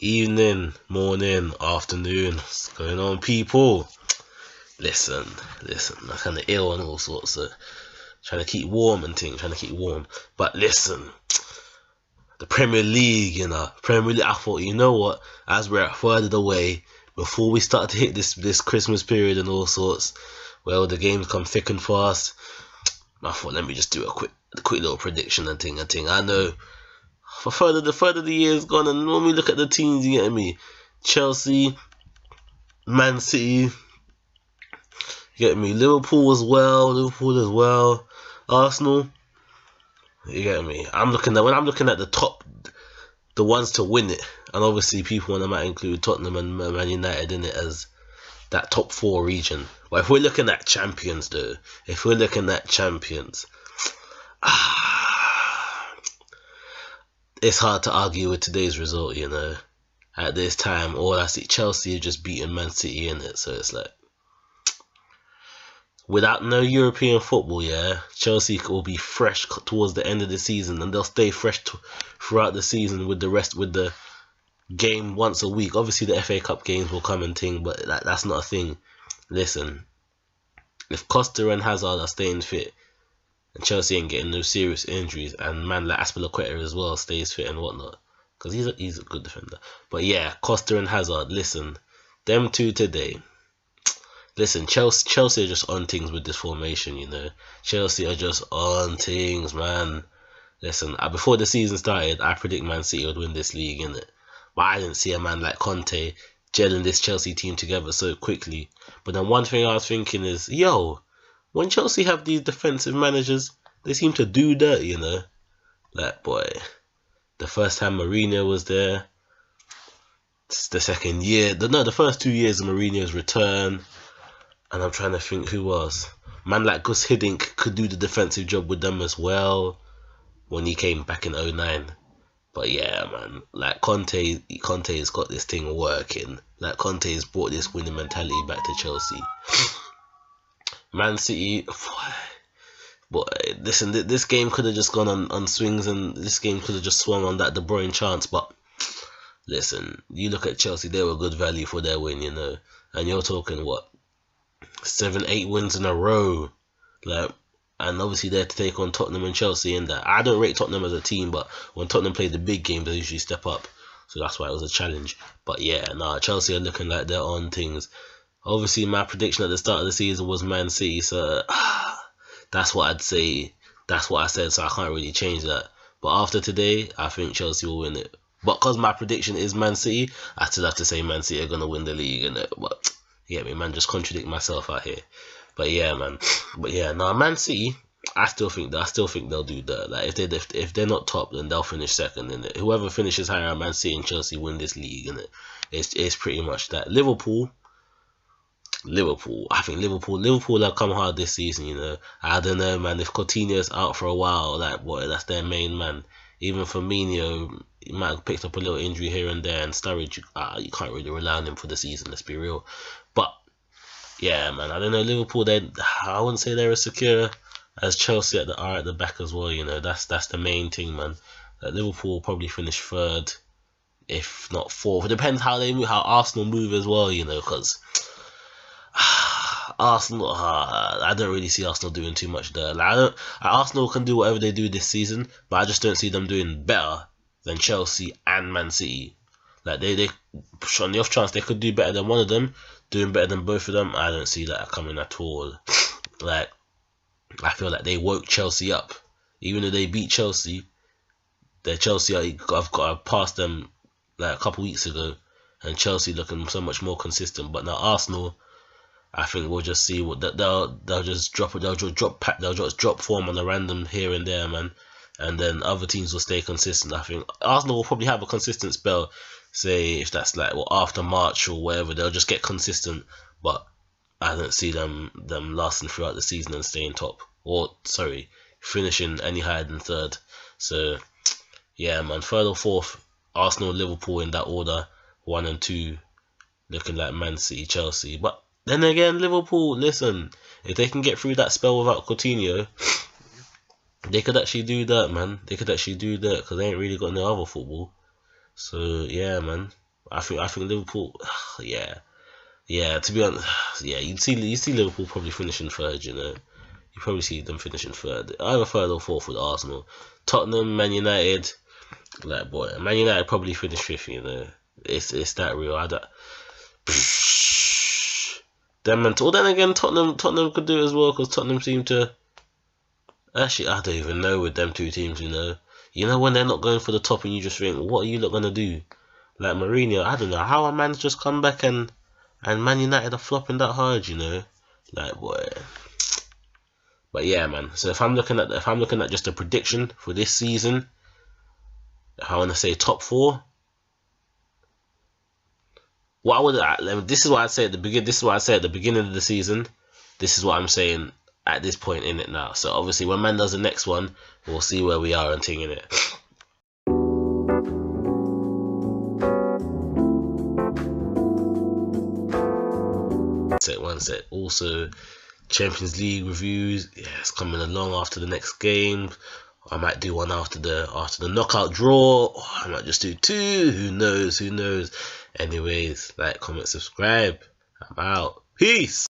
evening, morning, afternoon. What's going on, people? Listen, I'm kind of ill and all sorts, so trying to keep warm and things, trying to keep warm. But listen, the Premier League, Premier League. I thought, you know what? As we're further away, before we start to hit this Christmas period and all sorts, well, the games come thick and fast. I thought, let me just do a quick little prediction and thing. I know. The further the year's gone, and when we look at the teams, you get me, Chelsea, Man City, you get me, Liverpool as well, Arsenal, you get me. When I'm looking at the top, the ones to win it, and obviously people want to might include Tottenham and Man United in it as that top four region. But if we're looking at champions, though, it's hard to argue with today's result, At this time, all I see, Chelsea have just beaten Man City in it, so it's like, without no European football, Chelsea will be fresh towards the end of the season, and they'll stay fresh throughout the season with the game once a week. Obviously, the FA Cup games will come and thing, but that's not a thing. Listen, if Costa and Hazard are staying fit, and Chelsea ain't getting no serious injuries, and man like Azpilicueta as well stays fit and whatnot, because he's a good defender. But yeah, Costa and Hazard, listen, them two today. Listen, Chelsea are just on things with this formation, Chelsea are just on things, man. Listen, before the season started, I predict Man City would win this league, innit? But I didn't see a man like Conte gelling this Chelsea team together so quickly. But then one thing I was thinking is, when Chelsea have these defensive managers, they seem to do that, Like, boy, the first time Mourinho was there, it's the second year, the first 2 years of Mourinho's return, and I'm trying to think who else. Man like Gus Hiddink could do the defensive job with them as well when he came back in 2009. But yeah, man, like Conte's got this thing working. Like Conte's brought this winning mentality back to Chelsea. Man City, boy, listen, this game could have just gone on swings, and this game could have just swung on that De Bruyne chance. But listen, you look at Chelsea, they were good value for their win, and you're talking what, 7-8 wins in a row, like, and obviously they're to take on Tottenham and Chelsea. And that I don't rate Tottenham as a team, but when Tottenham play the big games, they usually step up, so that's why it was a challenge. But yeah, Chelsea are looking like they're on things. Obviously, my prediction at the start of the season was Man City, so that's what I'd say. That's what I said, so I can't really change that. But after today, I think Chelsea will win it. But because my prediction is Man City, I still have to say Man City are going to win the league, innit? But you get me, man, just contradict myself out here. But yeah, man. Man City, I still think they'll do that. Like, if they're not top, then they'll finish second, innit? Whoever finishes higher, Man City and Chelsea win this league, innit? It's pretty much that. Liverpool, I think Liverpool have come hard this season, I don't know, man. If Coutinho's out for a while, like, boy, that's their main man. Even Firmino, he might have picked up a little injury here and there, and Sturridge, you can't really rely on him for the season, let's be real. But yeah, man, I don't know, Liverpool, I wouldn't say they're as secure as Chelsea are at the back as well, That's the main thing, man. That Liverpool will probably finish third, if not fourth. It depends how Arsenal move as well, because Arsenal, I don't really see Arsenal doing too much there. Like, Arsenal can do whatever they do this season, but I just don't see them doing better than Chelsea and Man City. Like, they on the off chance they could do better than one of them, doing better than both of them, I don't see that coming at all. Like, I feel like they woke Chelsea up. Even though they beat Chelsea, I've got past them like a couple weeks ago, and Chelsea looking so much more consistent. But now Arsenal, I think we'll just see what they'll just drop form on a random here and there, man, and then other teams will stay consistent. I think Arsenal will probably have a consistent spell, say if that's like after March or whatever, they'll just get consistent. But I don't see them lasting throughout the season and staying top, finishing any higher than third. So yeah, man, third or fourth, Arsenal, Liverpool in that order, 1 and 2 looking like Man City, Chelsea. But then again, Liverpool, listen, if they can get through that spell without Coutinho, they could actually do that, man. They could actually do that, because they ain't really got no other football. So yeah, man. I think Liverpool, yeah. Yeah, to be honest, yeah, you see Liverpool probably finishing third. You know, you probably see them finishing third, either third or fourth with Arsenal. Tottenham, Man United, like boy, Man United probably finish fifth. You know, it's that real. I don't. Them and then again, Tottenham could do it as well because Tottenham seem to. Actually, I don't even know with them two teams. You know when they're not going for the top, and you just think, what are you not gonna do? Like Mourinho, I don't know how a man's just come back and Man United are flopping that hard, like boy. But yeah, man. So if I'm looking at just a prediction for this season, if I want to say top four, this is what I'd say at the beginning. This is what I say at the beginning of the season. This is what I'm saying at this point in it now. So obviously, when man does the next one, we'll see where we are and thing in it. One set. Also, Champions League reviews. Yeah, it's coming along after the next game. I might do one after the knockout draw. Or I might just do two. Who knows? Anyways, like, comment, subscribe. I'm out. Peace.